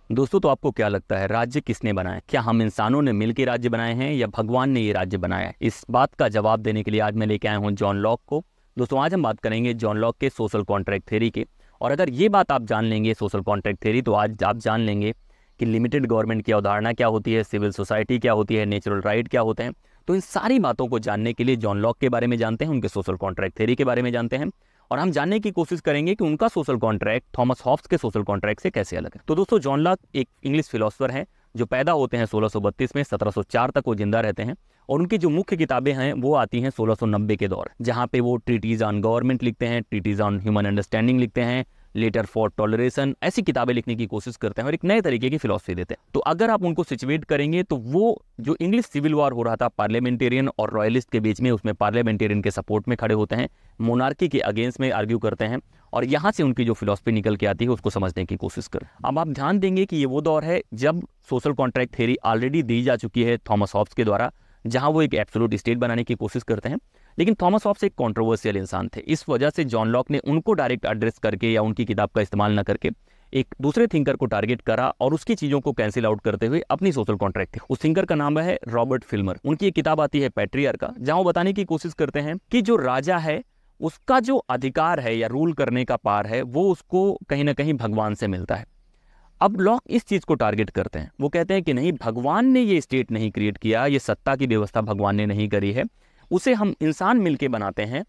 दोस्तों, तो आपको क्या लगता है राज्य किसने बनाया? क्या हम इंसानों ने मिलकर राज्य बनाए हैं या भगवान ने ये राज्य बनाया है? इस बात का जवाब देने के लिए आज मैं लेके आया हूँ जॉन लॉक को। दोस्तों, आज हम बात करेंगे जॉन लॉक के सोशल कॉन्ट्रैक्ट थ्योरी के। और अगर ये बात आप जान लेंगे सोशल कॉन्ट्रैक्ट थ्योरी, तो आज आप जान लेंगे कि लिमिटेड गवर्नमेंट की अवधारणा क्या होती है, सिविल सोसाइटी क्या होती है, नेचुरल राइट क्या होते हैं। तो इन सारी बातों को जानने के लिए जॉन लॉक के बारे में जानते हैं, उनके सोशल कॉन्ट्रैक्ट थ्योरी के बारे में जानते हैं, और हम जानने की कोशिश करेंगे कि उनका सोशल कॉन्ट्रैक्ट थॉमस हॉब्स के सोशल कॉन्ट्रैक्ट से कैसे अलग है। तो दोस्तों, जॉन लॉक एक इंग्लिश फिलोसोफर हैं जो पैदा होते हैं 1632 में, 1704 तक वो जिंदा रहते हैं। और उनकी जो मुख्य किताबें हैं वो आती हैं 1690 के दौर, जहाँ पे वो ट्रीटीज ऑन गवर्नमेंट लिखते हैं, ट्रीटीज ऑन ह्यूमन अंडरस्टैंडिंग लिखते हैं, लेटर फॉर टॉलरेशन, ऐसी किताबें लिखने की कोशिश करते हैं और एक नए तरीके की फिलॉसफी देते हैं। तो अगर आप उनको सिचुएट करेंगे तो वो जो इंग्लिश सिविल वॉर हो रहा था पार्लियामेंटेरियन और रॉयलिस्ट के बीच में, उसमें पार्लियामेंटेरियन के सपोर्ट में खड़े होते हैं, मोनार्की के अगेंस्ट में आर्ग्यू करते हैं, और यहाँ से उनकी जो फिलॉसफी निकल के आती है उसको समझने की कोशिश करें। अब आप ध्यान देंगे कि ये वो दौर है जब सोशल कॉन्ट्रैक्ट थ्योरी ऑलरेडी दी जा चुकी है थॉमस हॉब्स के द्वारा, जहां वो एक एब्सोल्यूट स्टेट बनाने की कोशिश करते हैं। लेकिन थॉमस हॉब्स एक कंट्रोवर्शियल इंसान थे, इस वजह से जॉन लॉक ने उनको डायरेक्ट एड्रेस करके या उनकी किताब का इस्तेमाल न करके एक दूसरे थिंकर को टारगेट करा और उसकी चीजों को कैंसिल आउट करते हुए अपनी सोशल कॉन्ट्रैक्ट थी। उस थिंकर का नाम है रॉबर्ट फिल्मर। उनकी एक किताब आती है पैट्रियार्का, जहां वो बताने की कोशिश करते हैं कि जो राजा है उसका जो अधिकार है या रूल करने का पार है वो उसको कहीं ना कहीं भगवान से मिलता है। अब लॉक इस चीज को टारगेट करते हैं, वो कहते हैं कि नहीं, भगवान ने ये स्टेट नहीं क्रिएट किया, ये सत्ता की व्यवस्था भगवान ने नहीं करी है, उसे हम इंसान मिलके बनाते हैं,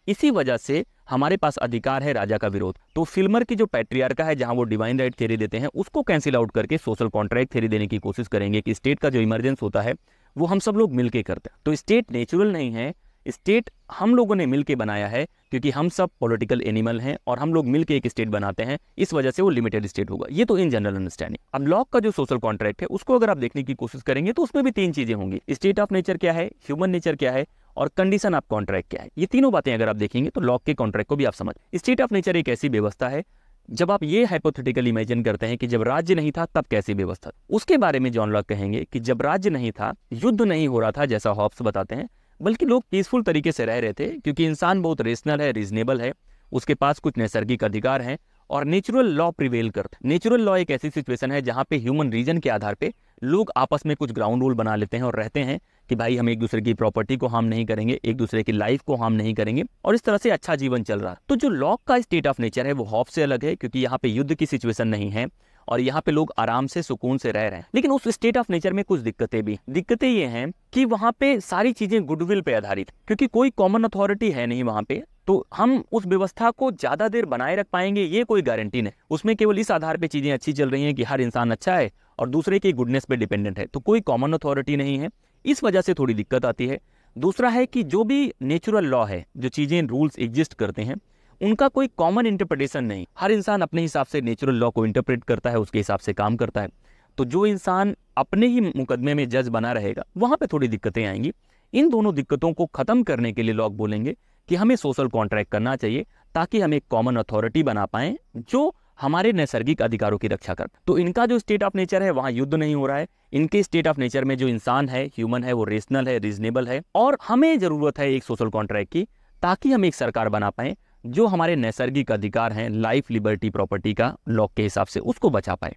इसी वजह से हमारे पास अधिकार है राजा का विरोध। तो फिल्मर की जो पैट्रियार्का है, जहां वो डिवाइन राइट थ्योरी देते हैं, उसको कैंसिल आउट करके सोशल कॉन्ट्रैक्ट थ्योरी देने की कोशिश करेंगे कि स्टेट का जो इमरजेंस होता है वो हम सब लोग मिलके करते हैं। तो स्टेट नेचुरल नहीं है, स्टेट हम लोगों ने मिलके बनाया है, क्योंकि हम सब पॉलिटिकल एनिमल हैं और हम लोग मिलके एक स्टेट बनाते हैं, इस वजह से वो लिमिटेड स्टेट होगा। ये तो इन जनरल अंडरस्टैंडिंग। अब लॉक का जो सोशल कॉन्ट्रैक्ट है उसको अगर आप देखने की कोशिश करेंगे तो उसमें भी तीन चीजें होंगी, स्टेट ऑफ नेचर क्या है, ह्यूमन नेचर क्या है, और कंडीशन ऑफ कॉन्ट्रैक्ट क्या है। ये तीनों बातें अगर आप देखेंगे तो लॉक के कॉन्ट्रैक्ट को भी आप समझ। स्टेट ऑफ नेचर एक ऐसी व्यवस्था है, जब आप ये हाइपोथेटिकल इमेजिन करते हैं कि जब राज्य नहीं था तब कैसी व्यवस्था, उसके बारे में जॉन लॉक कहेंगे कि जब राज्य नहीं था, युद्ध नहीं हो रहा था जैसा हॉब्स बताते हैं, बल्कि लोग पीसफुल तरीके से रह रहे थे, क्योंकि इंसान बहुत रेशनल है, रीजनेबल है, उसके पास कुछ नैसर्गिक अधिकार हैं और नेचुरल लॉ प्रिवेल करते हैं। नेचुरल लॉ एक ऐसी सिचुएशन है जहां पे ह्यूमन रीजन के आधार पे लोग आपस में कुछ ग्राउंड रूल बना लेते हैं और रहते हैं कि भाई हम एक दूसरे की प्रॉपर्टी को हार्म नहीं करेंगे, एक दूसरे की लाइफ को हार्म नहीं करेंगे, और इस तरह से अच्छा जीवन चल रहा है। तो जो लॉक का स्टेट ऑफ नेचर है वो हॉब्स से अलग है, क्योंकि यहाँ पे युद्ध की सिचुएशन नहीं है और यहाँ पे लोग आराम से सुकून से रह रहे हैं। लेकिन उस स्टेट ऑफ नेचर में कुछ दिक्कतें ये हैं कि वहां पे सारी चीजें गुडविल पे आधारित, क्योंकि कोई कॉमन अथॉरिटी है नहीं वहां पे, तो हम उस व्यवस्था को ज्यादा देर बनाए रख पाएंगे ये कोई गारंटी नहीं। उसमें केवल इस आधार पे चीजें अच्छी चल रही हैं कि हर इंसान अच्छा है और दूसरे की गुडनेस पे डिपेंडेंट है, तो कोई कॉमन अथॉरिटी नहीं है, इस वजह से थोड़ी दिक्कत आती है। दूसरा है कि जो भी नेचुरल लॉ है, जो चीजें रूल्स एग्जिस्ट करते हैं, उनका कोई कॉमन इंटरप्रिटेशन नहीं, हर इंसान अपने हिसाब से नेचुरल लॉ को इंटरप्रेट करता है, उसके हिसाब से काम करता है। तो जो इंसान अपने ही मुकदमे में जज बना रहेगा वहां पे थोड़ी दिक्कतें आएंगी। इन दोनों दिक्कतों को खत्म करने के लिए लॉक बोलेंगे कि हमें सोशल कॉन्ट्रैक्ट करना चाहिए, ताकि हम एक कॉमन अथॉरिटी बना पाए जो हमारे नैसर्गिक अधिकारों की रक्षा कर। तो इनका जो स्टेट ऑफ नेचर है वहां युद्ध नहीं हो रहा है, इनके स्टेट ऑफ नेचर में जो इंसान है, ह्यूमन है, वो रेशनल है, रीजनेबल है, और हमें जरूरत है एक सोशल कॉन्ट्रैक्ट की, ताकि हम एक सरकार बना पाए जो हमारे नैसर्गिक अधिकार हैं, लाइफ, लिबर्टी, प्रॉपर्टी का, लॉक के हिसाब से उसको बचा पाए।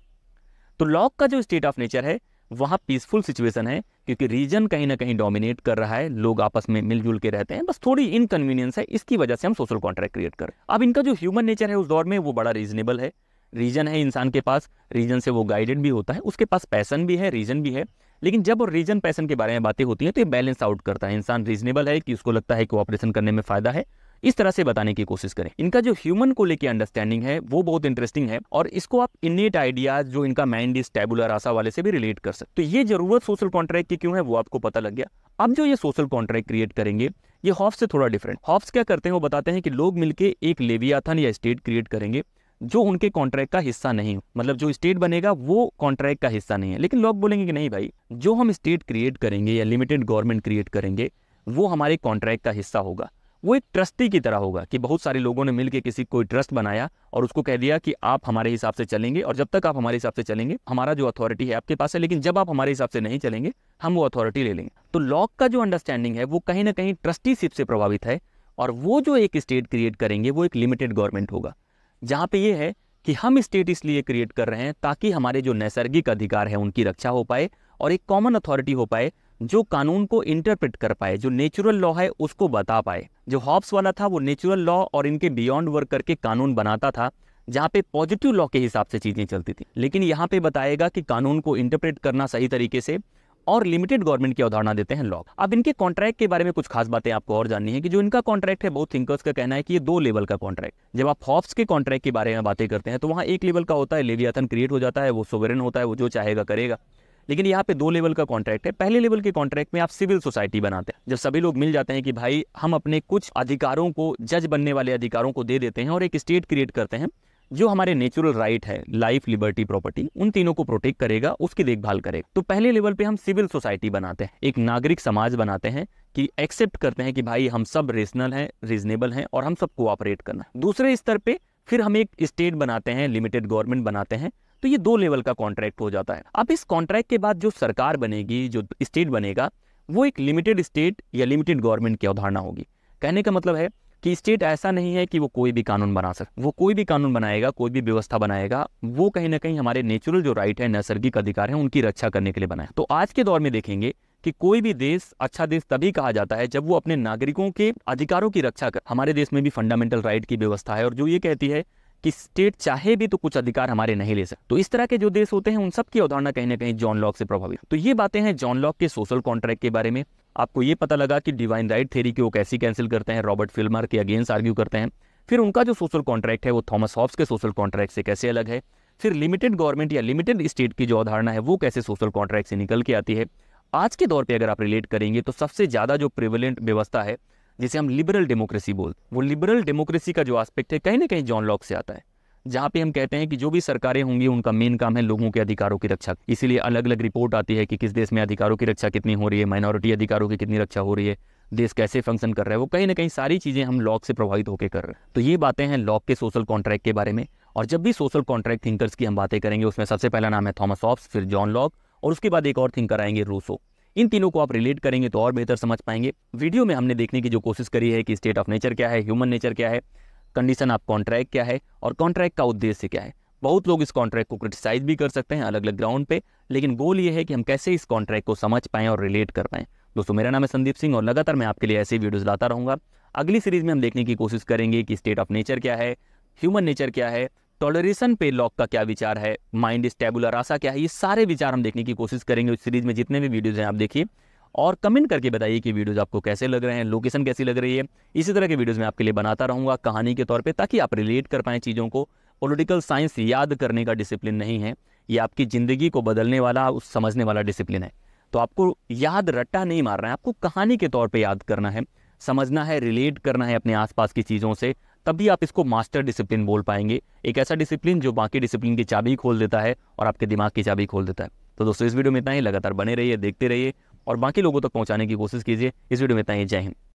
तो लॉक का जो स्टेट ऑफ नेचर है वहां पीसफुल सिचुएशन है, क्योंकि रीजन कहीं ना कहीं डोमिनेट कर रहा है, लोग आपस में मिलजुल के रहते हैं, बस थोड़ी इनकन्वीनियंस है, इसकी वजह से हम सोशल कॉन्ट्रैक्ट क्रिएट कर। अब इनका जो ह्यूमन नेचर है उस दौर में वो बड़ा रीजनेबल है, रीजन है इंसान के पास, रीजन से वो गाइडेड भी होता है, उसके पास पैशन भी है, रीजन भी है। लेकिन जब रीजन पैशन के बारे में बातें होती हैं तो ये बैलेंस आउट करता है। इंसान रीजनेबल है कि उसको लगता है कोऑपरेशन करने में फायदा है, इस तरह से बताने की कोशिश करें। इनका जो ह्यूमन को लेके अंडरस्टैंडिंग है वो बहुत इंटरेस्टिंग है, और इसको आप इनेट आइडियाज जो इनका माइंड इज टैबुला रासा वाले से भी रिलेट कर सकते। तो ये जरूरत सोशल कॉन्ट्रैक्ट की क्यों है वो आपको पता लग गया। अब जो ये सोशल कॉन्ट्रैक्ट क्रिएट करेंगे ये हॉब्स से थोड़ा डिफरेंट। हॉब्स क्या करते हैं वो बताते हैं कि लोग मिलकर एक लेवियाथन या स्टेट क्रिएट करेंगे जो उनके कॉन्ट्रैक्ट का हिस्सा नहीं हो, मतलब जो स्टेट बनेगा वो कॉन्ट्रैक्ट का हिस्सा नहीं है। लेकिन लोग बोलेंगे कि नहीं भाई, जो हम स्टेट क्रिएट करेंगे या लिमिटेड गवर्नमेंट क्रिएट करेंगे वो हमारे कॉन्ट्रैक्ट का हिस्सा होगा, वो एक ट्रस्टी की तरह होगा कि बहुत सारे लोगों ने मिलकर किसी कोई ट्रस्ट बनाया और उसको कह दिया कि आप हमारे हिसाब से चलेंगे, और जब तक आप हमारे हिसाब से चलेंगे हमारा जो अथॉरिटी है आपके पास है, लेकिन जब आप हमारे हिसाब से नहीं चलेंगे हम वो अथॉरिटी ले लेंगे। तो लॉक का जो अंडरस्टैंडिंग है वो कहीं ना कहीं ट्रस्टीशिप से प्रभावित है, और वो जो एक स्टेट क्रिएट करेंगे वो एक लिमिटेड गवर्नमेंट होगा, जहां पे ये है कि हम स्टेट इसलिए क्रिएट कर रहे हैं ताकि हमारे जो नैसर्गिक अधिकार है उनकी रक्षा हो पाए और एक कॉमन अथॉरिटी हो पाए जो कानून को इंटरप्रेट कर पाए, जो नेचुरल लॉ है उसको बता पाए। जो हॉब्स वाला था वो नेचुरल लॉ और इनके बियॉन्ड वर्क करके कानून बनाता था, जहाँ पे पॉजिटिव लॉ के हिसाब से चीजें चलती थी। लेकिन यहाँ पे बताएगा कि कानून को इंटरप्रेट करना सही तरीके से, और लिमिटेड गवर्नमेंट की अवधारणा देते हैं लॉ। अब इनके कॉन्ट्रैक्ट के बारे में कुछ खास बातें आपको और जाननी है कि जो इनका कॉन्ट्रैक्ट है, बहुत थिंकर्स का कहना है कि ये 2 लेवल का कॉन्ट्रैक्ट। जब आप हॉब्स के कॉन्ट्रैक्ट के बारे में बातें करते हैं तो वहां एक लेवल का होता है, लेवियाथन क्रिएट हो जाता है, वो सोवरेन होता है, वो जो चाहेगा करेगा। लेकिन यहाँ पे 2 लेवल का कॉन्ट्रैक्ट है। पहले लेवल के कॉन्ट्रैक्ट में आप सिविल सोसाइटी बनाते हैं, जब सभी लोग मिल जाते हैं कि भाई हम अपने कुछ अधिकारों को, जज बनने वाले अधिकारों को दे देते हैं और एक स्टेट क्रिएट करते हैं जो हमारे नेचुरल राइट है, लाइफ, लिबर्टी, प्रॉपर्टी, उन तीनों को प्रोटेक्ट करेगा, उसकी देखभाल करेगा। तो पहले लेवल पे हम सिविल सोसाइटी बनाते हैं, एक नागरिक समाज बनाते हैं कि एक्सेप्ट करते हैं कि भाई हम सब रेशनल हैं, रीजनेबल हैं और हम सब कोऑपरेट करना है। दूसरे स्तर पे फिर हम एक स्टेट बनाते हैं, लिमिटेड गवर्नमेंट बनाते हैं। तो ये 2 लेवल का कॉन्ट्रैक्ट हो जाता है। अब इस कॉन्ट्रैक्ट के बाद जो सरकार बनेगी, जो स्टेट बनेगा, वो एक लिमिटेड स्टेट या लिमिटेड गवर्नमेंट की अवधारणा होगी। कहने का मतलब है कि स्टेट ऐसा नहीं है कि वो कोई भी कानून बना सकता, वो कोई भी कानून बनाएगा, कोई भी व्यवस्था बनाएगा, वो कहीं ना कहीं हमारे नेचुरल जो राइट है, नैसर्गिक अधिकार है, उनकी रक्षा करने के लिए बनाया। तो आज के दौर में देखेंगे कि कोई भी देश अच्छा देश तभी कहा जाता है जब वो अपने नागरिकों के अधिकारों की रक्षा कर। हमारे देश में भी फंडामेंटल राइट की व्यवस्था है और जो ये कहती है कि स्टेट चाहे भी तो कुछ अधिकार हमारे नहीं ले सकते। तो इस तरह के जो देश होते हैं उन सब की अवधारणा कहीं ना कहीं जॉन लॉक से प्रभावित। तो ये बातें हैं जॉन लॉक के सोशल कॉन्ट्रैक्ट के बारे में। आपको ये पता लगा कि डिवाइन राइट थ्योरी की वो कैसी कैंसिल करते हैं, रॉबर्ट फिल्मर के अगेंस्ट आर्ग्यू करते हैं। फिर उनका जो सोशल कॉन्ट्रैक्ट है वो थॉमस हॉब्स के सोशल कॉन्ट्रैक्ट से कैसे अलग है। फिर लिमिटेड गवर्नमेंट या लिमिटेड स्टेट की जो अवधारणा है वो कैसे सोशल कॉन्ट्रैक्ट से निकल के आती है। आज के दौर पर अगर आप रिलेट करेंगे तो सबसे ज्यादा जो प्रिवेलेंट व्यवस्था है, जिसे हम लिबरल डेमोक्रेसी बोलते हैं, वो लिबरल डेमोक्रेसी का जो एस्पेक्ट है कहीं ना कहीं जॉन लॉक से आता है, जहाँ पे हम कहते हैं कि जो भी सरकारें होंगी उनका मेन काम है लोगों के अधिकारों की रक्षा। इसीलिए अलग अलग रिपोर्ट आती है कि किस देश में अधिकारों की रक्षा कितनी हो रही है, माइनॉरिटी अधिकारों की कितनी रक्षा हो रही है, देश कैसे फंक्शन कर रहा है। वो कहीं ना कहीं सारी चीजें हम लॉक से प्रभावित होकर कर रहे हैं। तो ये बातें हैं लॉक के सोशल कॉन्ट्रैक्ट के बारे में। और जब भी सोशल कॉन्ट्रैक्ट थिंकर्स की हम बातें करेंगे उसमें सबसे पहला नाम है थॉमस हॉब्स, फिर जॉन लॉक और उसके बाद एक और थिंकर आएंगे रूसो। इन तीनों को आप रिलेट करेंगे तो और बेहतर समझ पाएंगे। वीडियो में हमने देखने की जो कोशिश करी है कि स्टेट ऑफ नेचर क्या है, ह्यूमन नेचर क्या है, कंडीशन ऑफ कॉन्ट्रैक्ट क्या है और कॉन्ट्रैक्ट का उद्देश्य क्या है। बहुत लोग इस कॉन्ट्रैक्ट को क्रिटिसाइज भी कर सकते हैं अलग अलग ग्राउंड पे, लेकिन गोल ये है कि हम कैसे इस कॉन्ट्रैक्ट को समझ पाएं और रिलेट कर पाएं। दोस्तों मेरा नाम है संदीप सिंह और लगातार मैं आपके लिए ऐसे वीडियोस लाता रहूंगा। अगली सीरीज में हम देखने की कोशिश करेंगे कि स्टेट ऑफ नेचर क्या है, ह्यूमन नेचर क्या है, टॉलरेशन पे लॉक का क्या विचार है, माइंड इज टैबुला रासा क्या है। ये सारे विचार हम देखने की कोशिश करेंगे इस सीरीज में। जितने भी वीडियोज हैं आप देखिए और कमेंट करके बताइए कि वीडियोस आपको कैसे लग रहे हैं, लोकेशन कैसी लग रही है। इसी तरह के वीडियोस मैं आपके लिए बनाता रहूंगा कहानी के तौर पे, ताकि आप रिलेट कर पाएं चीज़ों को। पॉलिटिकल साइंस याद करने का डिसिप्लिन नहीं है, ये आपकी ज़िंदगी को बदलने वाला, उस समझने वाला डिसिप्लिन है। तो आपको याद रट्टा नहीं मारना है, आपको कहानी के तौर पर याद करना है, समझना है, रिलेट करना है अपने आसपास की चीज़ों से, तभी आप इसको मास्टर डिसिप्लिन बोल पाएंगे। एक ऐसा डिसिप्लिन जो बाकी डिसिप्लिन की चाबी खोल देता है और आपके दिमाग की चाबी खोल देता है। तो दोस्तों इस वीडियो में इतना ही। लगातार बने रहिए, देखते रहिए और बाकी लोगों तक पहुंचाने की कोशिश कीजिए। इस वीडियो में इतना ही। जय हिंद।